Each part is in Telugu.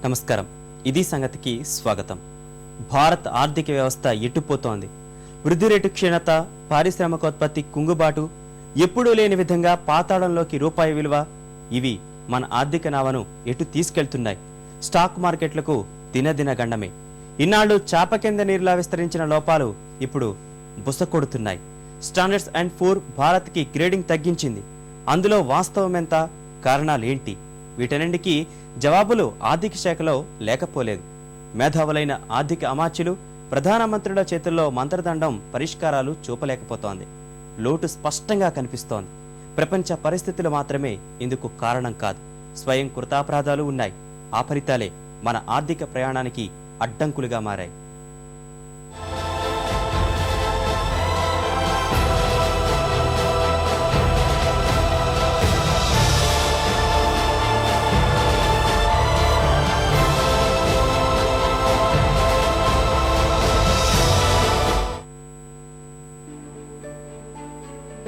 నమస్కారం. ఇది సంగతికి స్వాగతం. భారత్ ఆర్థిక వ్యవస్థ ఎట్టుపోతోంది. వృద్ధి రేటు క్షీణత, పారిశ్రామికోత్పత్తి కుంగుబాటు, ఎప్పుడూ లేని విధంగా పాతాళంలోకి రూపాయి విలువ, ఇవి మన ఆర్థిక నావను ఎటు తీసుకెళ్తున్నాయి. స్టాక్ మార్కెట్లకు దినదిన గండమే. ఇన్నాళ్లు చాప కింద నీరులా విస్తరించిన లోపాలు ఇప్పుడు బుసకొడుతున్నాయి. స్టాండర్డ్స్ అండ్ పూర్ భారత్కి గ్రేడింగ్ తగ్గించింది. అందులో వాస్తవం ఎంత, కారణాలేంటి? వీటన్నింటికీ జవాబులు ఆర్థిక శాఖలో లేకపోలేదు. మేధావులైన ఆర్థిక అమాత్యులు, ప్రధానమంత్రుల చేతుల్లో మంత్రదండం పరిష్కారాలు చూపలేకపోతోంది. లోటు స్పష్టంగా కనిపిస్తోంది. ప్రపంచ పరిస్థితులు మాత్రమే ఇందుకు కారణం కాదు. స్వయం కృతాపరాధాలు ఉన్నాయి. ఆ ఫలితాలే మన ఆర్థిక ప్రయాణానికి అడ్డంకులుగా మారాయి.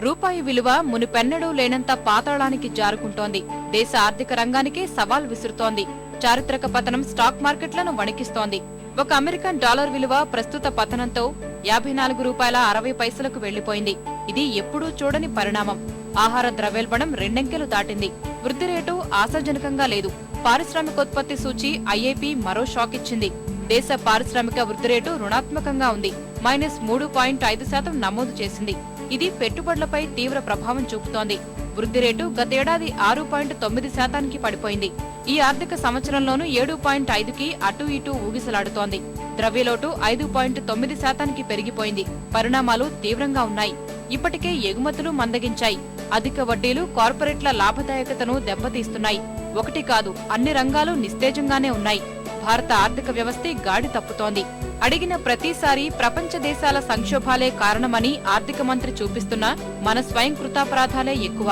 రూపాయి విలువ మునుపెన్నడూ లేనంత పాతాళానికి జారుకుంటోంది. దేశ ఆర్థిక రంగానికి సవాల్ విసురుతోంది. చారిత్రక పతనం స్టాక్ మార్కెట్లను వణికిస్తోంది. ఒక అమెరికన్ డాలర్ విలువ ప్రస్తుత పతనంతో ₹54.60కు వెళ్లిపోయింది. ఇది ఎప్పుడూ చూడని పరిణామం. ఆహార ద్రవ్యోల్బణం రెండంకెలు దాటింది. వృద్ధి రేటు ఆశాజనకంగా లేదు. పారిశ్రామికోత్పత్తి సూచి ఐఐపి మరో షాక్ ఇచ్చింది. దేశ పారిశ్రామిక వృద్ధి రేటు రుణాత్మకంగా ఉంది. -3.5% నమోదు చేసింది. ఇది పెట్టుబడులపై తీవ్ర ప్రభావం చూపుతోంది. వృద్ధి రేటు గతేడాది 6.9%కి పడిపోయింది. ఈ ఆర్థిక సంవత్సరంలోనూ 7.5కి అటూ ఇటూ ఊగిసలాడుతోంది. ద్రవ్యలోటు 5.9%కి పెరిగిపోయింది. పరిణామాలు తీవ్రంగా ఉన్నాయి. ఇప్పటికే ఎగుమతులు మందగించాయి. అధిక వడ్డీలు కార్పొరేట్ల లాభదాయకతను దెబ్బతీస్తున్నాయి. ఒకటి కాదు, అన్ని రంగాలు నిస్తేజంగానే ఉన్నాయి. భారత ఆర్థిక వ్యవస్థ గాడి తప్పుతోంది. అడిగిన ప్రతిసారి ప్రపంచ దేశాల సంక్షోభాలే కారణమని ఆర్థిక మంత్రి చూపిస్తున్నా మన స్వయం కృతాపరాధాలే ఎక్కువ.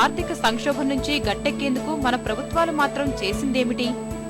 ఆర్థిక సంక్షోభం నుంచి గట్టెక్కేందుకు మన ప్రభుత్వాలు మాత్రం చేసిందేమిటి?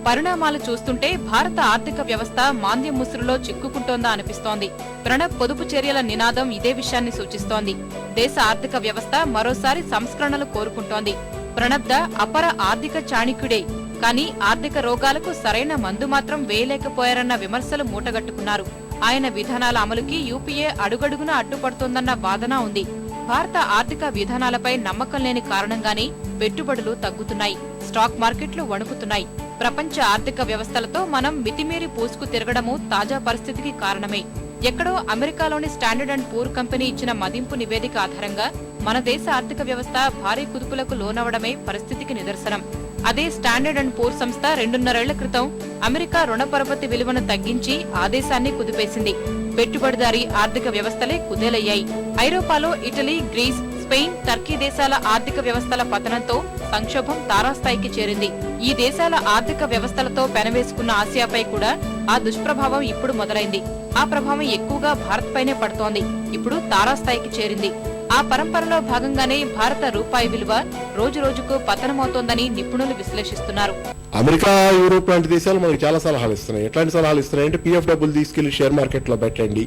పరిణామాలు చూస్తుంటే భారత ఆర్థిక వ్యవస్థ మాంద్యం ముసురులో చిక్కుకుంటోందా అనిపిస్తోంది. ప్రణబ్ పొదుపు చర్యల నినాదం ఇదే విషయాన్ని సూచిస్తోంది. దేశ ఆర్థిక వ్యవస్థ మరోసారి సంస్కరణలు కోరుకుంటోంది. ప్రణబ్ ద అపర ఆర్థిక చాణక్యుడే, కానీ ఆర్థిక రోగాలకు సరైన మందు మాత్రం వేయలేకపోయారన్న విమర్శలు మూటగట్టుకున్నారు. ఆయన విధానాల అమలుకి యూపీఏ అడుగడుగునా అడ్డుపడుతోందన్న వాదన ఉంది. భారత ఆర్థిక విధానాలపై నమ్మకం లేని కారణంగానే పెట్టుబడులు తగ్గుతున్నాయి. స్టాక్ మార్కెట్లు వణుకుతున్నాయి. ప్రపంచ ఆర్థిక వ్యవస్థలతో మనం మితిమీరి పూసుకు తిరగడము తాజా పరిస్థితికి కారణమే. ఎక్కడో అమెరికాలోని స్టాండర్డ్ అండ్ పూర్ కంపెనీ ఇచ్చిన మదింపు నివేదిక ఆధారంగా మన దేశ ఆర్థిక వ్యవస్థ భారీ కుదుపులకు లోనవడమే పరిస్థితికి నిదర్శనం. అదే స్టాండర్డ్ అండ్ పూర్ సంస్థ 2.5 ఏళ్ల క్రితం అమెరికా రుణ పరపతి విలువను తగ్గించి ఆదేశాన్ని కుదిపేసింది. పెట్టుబడిదారీ ఆర్థిక వ్యవస్థలే కుదేలయ్యాయి. ఐరోపాలో ఇటలీ, గ్రీస్, స్పెయిన్, టర్కీ దేశాల ఆర్థిక వ్యవస్థల పతనంతో సంక్షోభం తారాస్థాయికి చేరింది. ఈ దేశాల ఆర్థిక వ్యవస్థలతో పెనవేసుకున్న ఆసియాపై కూడా ఆ దుష్ప్రభావం ఇప్పుడు మొదలైంది. ఆ ప్రభావం ఎక్కువగా భారత్ పైనే పడుతోంది. ఇప్పుడు తారాస్థాయికి చేరింది. ఆ పరంపరలో భాగంగానే భారత రూపాయి విలువ రోజురోజుకు పతనమవుతోందని నిపుణులు విశ్లేషిస్తున్నారు. అమెరికా, యూరోప్ లాంటి దేశాలు మనకి చాలా సలహాలు ఇస్తున్నాయి. ఎట్లాంటి సలహాలు ఇస్తున్నాయంటే పిఎఫ్ డబ్బులు తీసుకెళ్లి షేర్ మార్కెట్లో పెట్టండి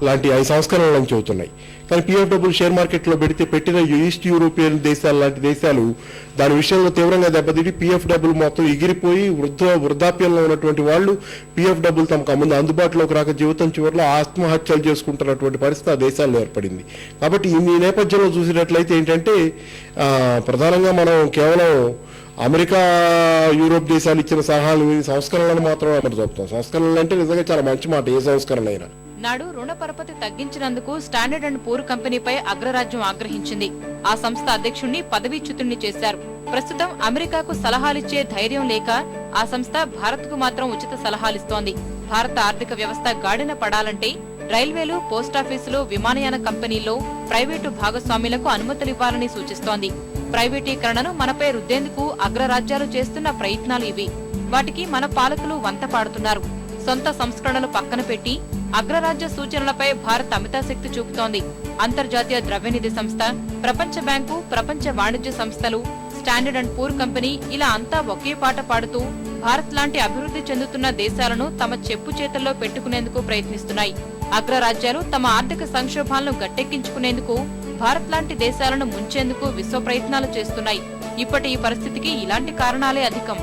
లాంటి 5 సంస్కరణలను చెబుతున్నాయి. కానీ పిఎఫ్ డబ్బులు షేర్ మార్కెట్లో పెడితే పెట్టిన ఈస్ట్ యూరోపియన్ దేశాలు లాంటి దేశాలు దాని విషయంలో తీవ్రంగా దెబ్బతిని పిఎఫ్ డబ్బులు మొత్తం ఎగిరిపోయి వృద్ధాప్యంలో ఉన్నటువంటి వాళ్ళు పిఎఫ్ డబ్బులు తమకు ముందు అందుబాటులోకి రాక జీవితం చివరిలో ఆత్మహత్యలు చేసుకుంటున్నటువంటి పరిస్థితి ఆ దేశాల్లో ఏర్పడింది. కాబట్టి ఈ నేపథ్యంలో చూసినట్లయితే ఏంటంటే ప్రధానంగా మనం కేవలం అమెరికా, యూరోప్ దేశాలు ఇచ్చిన సలహాలు, సంస్కరణలను మాత్రమే మనం చెప్తాం. సంస్కరణలు అంటే నిజంగా చాలా మంచి మాట. ఏ సంస్కరణ అయినా నాడు రుణ పరపతి తగ్గించినందుకు స్టాండర్డ్ అండ్ పూర్ కంపెనీపై అగ్రరాజ్యం ఆగ్రహించింది. ఆ సంస్థ అధ్యక్షుణ్ణి పదవీచ్యుతుణ్ణి చేశారు. ప్రస్తుతం అమెరికాకు సలహాలిచ్చే ధైర్యం లేక ఆ సంస్థ భారత్ కు మాత్రం ఉచిత సలహాలిస్తోంది. భారత ఆర్థిక వ్యవస్థ గాడిన పడాలంటే రైల్వేలు, పోస్టాఫీసులు, విమానయాన కంపెనీల్లో ప్రైవేటు భాగస్వామ్యులకు అనుమతులివ్వాలని సూచిస్తోంది. ప్రైవేటీకరణను మనపై రుద్దేందుకు అగ్రరాజ్యాలు చేస్తున్న ప్రయత్నాలు ఇవి. వాటికి మన పాలకులు వంత పాడుతున్నారు. సొంత సంస్కరణలు పక్కన పెట్టి అగ్రరాజ్య సూచనలపై భారత్ అమితాశక్తి చూపుతోంది. అంతర్జాతీయ ద్రవ్యనిధి సంస్థ, ప్రపంచ బ్యాంకు, ప్రపంచ వాణిజ్య సంస్థలు, స్టాండర్డ్ అండ్ పూర్ కంపెనీ ఇలా అంతా ఒకే పాట పాడుతూ భారత్ లాంటి అభివృద్ధి చెందుతున్న దేశాలను తమ చెప్పు చేతల్లో పెట్టుకునేందుకు ప్రయత్నిస్తున్నాయి. అగ్రరాజ్యాలు తమ ఆర్థిక సంక్షోభాలను గట్టెక్కించుకునేందుకు భారత్ లాంటి దేశాలను ముంచేందుకు విశ్వ ప్రయత్నాలు చేస్తున్నాయి. ఇప్పటి ఈ పరిస్థితికి ఇలాంటి కారణాలే అధికం.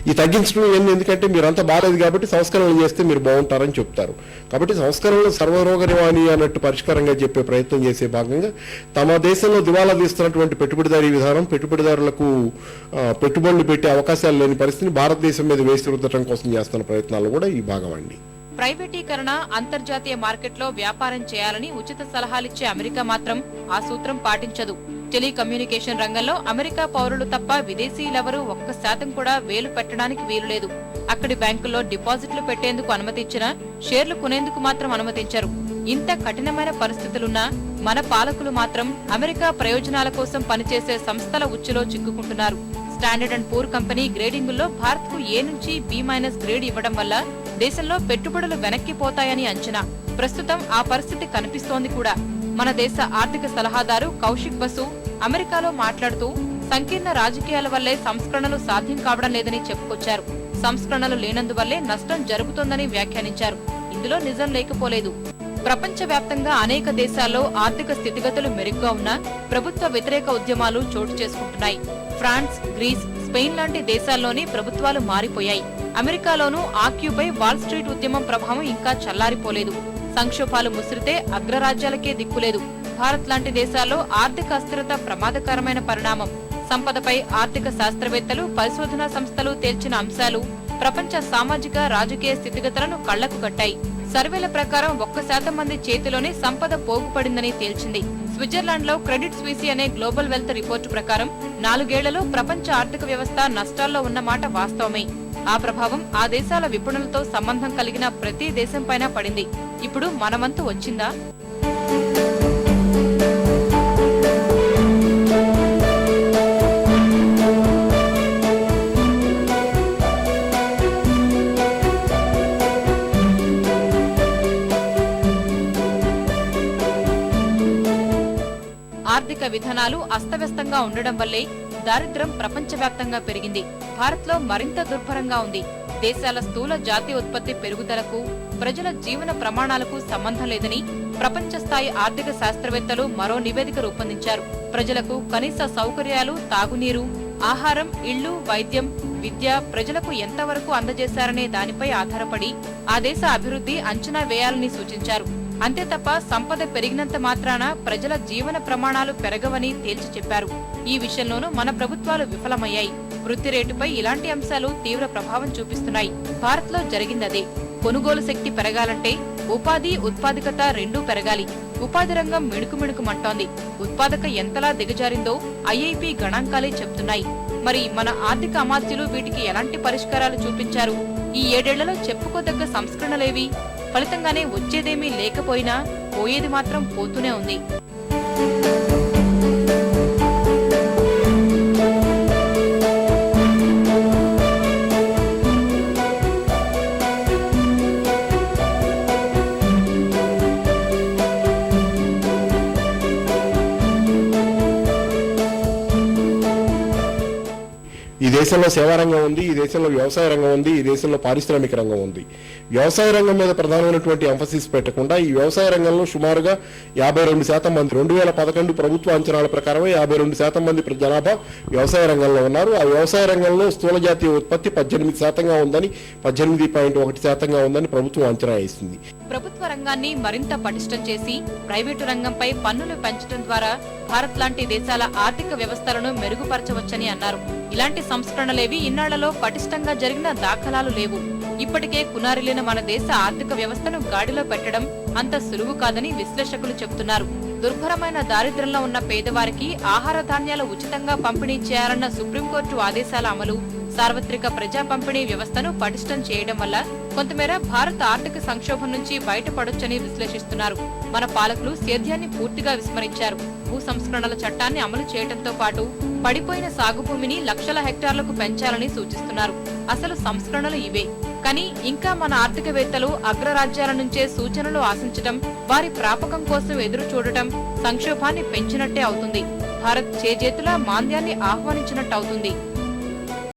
ఈ తగ్గించడం ఏంది, ఎందుకంటే మీరంతా బాగాలేదు కాబట్టి సంస్కరణలు చేస్తే మీరు బాగుంటారని చెప్తారు. కాబట్టి సంస్కరణలు సర్వరోగ నివారణ అన్నట్టు పరిష్కారంగా చెప్పే ప్రయత్నం చేసే భాగంగా తమ దేశంలో దివాలా తీస్తున్నటువంటి పెట్టుబడిదారీ విధానం, పెట్టుబడిదారులకు పెట్టుబడులు పెట్టే అవకాశాలు లేని పరిస్థితిని భారతదేశం మీద వేసి రుద్దటం కోసం చేస్తున్న ప్రయత్నాలు కూడా ఈ భాగం అండి. ప్రైవేటీకరణ, అంతర్జాతీయ మార్కెట్లో వ్యాపారం చేయాలని ఉచిత సలహాలిచ్చే అమెరికా మాత్రం ఆ సూత్రం పాటించదు. టెలికమ్యూనికేషన్ రంగంలో అమెరికా పౌరులు తప్ప విదేశీయులెవరూ 1% కూడా వేలు పెట్టడానికి వీలులేదు. అక్కడి బ్యాంకుల్లో డిపాజిట్లు పెట్టేందుకు అనుమతించినా షేర్లు కొనేందుకు మాత్రం అనుమతించరు. ఇంత కఠినమైన పరిస్థితులున్నా మన పాలకులు మాత్రం అమెరికా ప్రయోజనాల కోసం పనిచేసే సంస్థల ఉచ్చులో చిక్కుకుంటున్నారు. స్టాండర్డ్ అండ్ పూర్ కంపెనీ గ్రేడింగుల్లో భారత్కు A నుంచి B- గ్రేడ్ ఇవ్వడం వల్ల దేశంలో పెట్టుబడులు వెనక్కిపోతాయని అంచనా. ప్రస్తుతం ఆ పరిస్థితి కనిపిస్తోంది కూడా. మన దేశ ఆర్థిక సలహాదారు కౌశిక్ బసు అమెరికాలో మాట్లాడుతూ సంకీర్ణ రాజకీయాల వల్లే సంస్కరణలు సాధ్యం కావడం లేదని చెప్పుకొచ్చారు. సంస్కరణలు లేనందువల్లే నష్టం జరుగుతోందని వ్యాఖ్యానించారు. ఇందులో నిజం లేకపోలేదు. ప్రపంచవ్యాప్తంగా అనేక దేశాల్లో ఆర్థిక స్థితిగతులు మెరుగ్గా ఉన్నా ప్రభుత్వ వ్యతిరేక ఉద్యమాలు చోటు చేసుకుంటున్నాయి. ఫ్రాన్స్, గ్రీస్, స్పెయిన్ లాంటి దేశాల్లోని ప్రభుత్వాలు మారిపోయాయి. అమెరికాలోనూ ఆక్యూపై వాల్ స్ట్రీట్ ఉద్యమం ప్రభావం ఇంకా చల్లారిపోలేదు. సంక్షోభాలు ముసిరితే అగ్రరాజ్యాలకే దిక్కులేదు. భారత్ లాంటి దేశాల్లో ఆర్థిక అస్థిరత ప్రమాదకరమైన పరిణామం. సంపదపై ఆర్థిక శాస్త్రవేత్తలు, పరిశోధనా సంస్థలు తేల్చిన అంశాలు ప్రపంచ సామాజిక, రాజకీయ స్థితిగతులను కళ్లకు కట్టాయి. సర్వేల ప్రకారం 1% మంది చేతిలోనే సంపద పోగుపడిందని తేల్చింది. స్విట్జర్లాండ్ లో క్రెడిట్ స్విస్ అనే గ్లోబల్ వెల్త్ రిపోర్టు ప్రకారం 4 ఏళ్లలో ప్రపంచ ఆర్థిక వ్యవస్థ నష్టాల్లో ఉన్నమాట వాస్తవమే. ఆ ప్రభావం ఆ దేశాల విపణులతో సంబంధం కలిగిన ప్రతి దేశంపైన పడింది. ఇప్పుడు మనవంతు వచ్చిందా? ఆర్థిక విధానాలు అస్తవ్యస్తంగా ఉండడం వల్లే దారిద్ర్యం ప్రపంచవ్యాప్తంగా పెరిగింది. భారత్లో మరింత దుర్భరంగా ఉంది. దేశాల స్థూల జాతీయ ఉత్పత్తి పెరుగుదలకు, ప్రజల జీవన ప్రమాణాలకు సంబంధం లేదని ప్రపంచ స్థాయి ఆర్థిక శాస్త్రవేత్తలు మరో నివేదిక రూపొందించారు. ప్రజలకు కనీస సౌకర్యాలు, తాగునీరు, ఆహారం, ఇళ్లు, వైద్యం, విద్య ప్రజలకు ఎంతవరకు అందజేశారనే దానిపై ఆధారపడి ఆ దేశ అభివృద్ధి అంచనా వేయాలని సూచించారు. అంతే తప్ప సంపద పెరిగినంత మాత్రాన ప్రజల జీవన ప్రమాణాలు పెరగవని తేల్చి చెప్పారు. ఈ విషయంలోనూ మన ప్రభుత్వాలు విఫలమయ్యాయి. వృద్ధి రేటుపై ఇలాంటి అంశాలు తీవ్ర ప్రభావం చూపిస్తున్నాయి. భారత్లో జరిగిందదే. కొనుగోలు శక్తి పెరగాలంటే ఉపాధి, ఉత్పాదకత రెండూ పెరగాలి. ఉపాధి రంగం మిణుకుమిణుకుమంటోంది. ఉత్పాదక ఎంతలా దిగజారిందో ఐఐపి గణాంకాలే చెప్తున్నాయి. మరి మన ఆర్థిక అమాత్యులు వీటికి ఎలాంటి పరిష్కారాలు చూపించారు? ఈ 7 ఏళ్లలో చెప్పుకోదగ్గ సంస్కరణలేవి? ఫలితంగానే వచ్చేదేమీ లేకపోయినా పోయేది మాత్రం పోతూనే ఉంది. ఈ దేశంలో సేవా రంగం ఉంది, ఈ దేశంలో వ్యవసాయ రంగం ఉంది, ఈ దేశంలో పారిశ్రామిక రంగం ఉంది. వ్యవసాయ రంగం మీద ప్రధానమైనటువంటి ఎంఫసిస్ పెట్టకుండా ఈ వ్యవసాయ రంగంలో సుమారుగా 52% మంది, 2011 ప్రభుత్వ అంచనాల ప్రకారమే 52% మంది జనాభా వ్యవసాయ రంగంలో ఉన్నారు. ఆ వ్యవసాయ రంగంలో స్థూల జాతీయ ఉత్పత్తి 18% ఉందని, 18.1% ఉందని ప్రభుత్వం అంచనా వేసింది. ప్రభుత్వ రంగాన్ని మరింత పటిష్టం చేసి ప్రైవేటు రంగంపై పన్నులు పెంచడం ద్వారా భారత్ లాంటి దేశాల ఆర్థిక వ్యవస్థలను మెరుగుపరచవచ్చని అన్నారు. ఇలాంటి సంస్కరణలేవి ఇన్నాళ్లలో పటిష్టంగా జరిగిన దాఖలాలు లేవు. ఇప్పటికే కునారిల్లిన మన దేశ ఆర్థిక వ్యవస్థను గాడిలో పెట్టడం అంత సులువు కాదని విశ్లేషకులు చెబుతున్నారు. దుర్భరమైన దారిద్ర్యంలో ఉన్న పేదవారికి ఆహార ధాన్యాలు ఉచితంగా పంపిణీ చేయాలన్న సుప్రీంకోర్టు ఆదేశాల అమలు, సార్వత్రిక ప్రజా పంపిణీ వ్యవస్థను పటిష్టం చేయడం వల్ల కొంతమేర భారత ఆర్థిక సంక్షోభం నుంచి బయటపడొచ్చని విశ్లేషిస్తున్నారు. మన పాలకులు సేద్యాన్ని పూర్తిగా విస్మరించారు. భూ సంస్కరణల చట్టాన్ని అమలు చేయడంతో పాటు పడిపోయిన సాగు భూమిని లక్షల హెక్టార్లకు పెంచాలని సూచిస్తున్నారు. అసలు సంస్కరణలు ఇవే. కానీ ఇంకా మన ఆర్థికవేత్తలు అగ్రరాజ్యాల నుంచే సూచనలు ఆశించటం, వారి ప్రాపకం కోసం ఎదురు చూడటం సంక్షోభాన్ని పెంచినట్టే అవుతుంది. భారత్ చేజేతులా మాంద్యాన్ని ఆహ్వానించినట్టు అవుతుంది.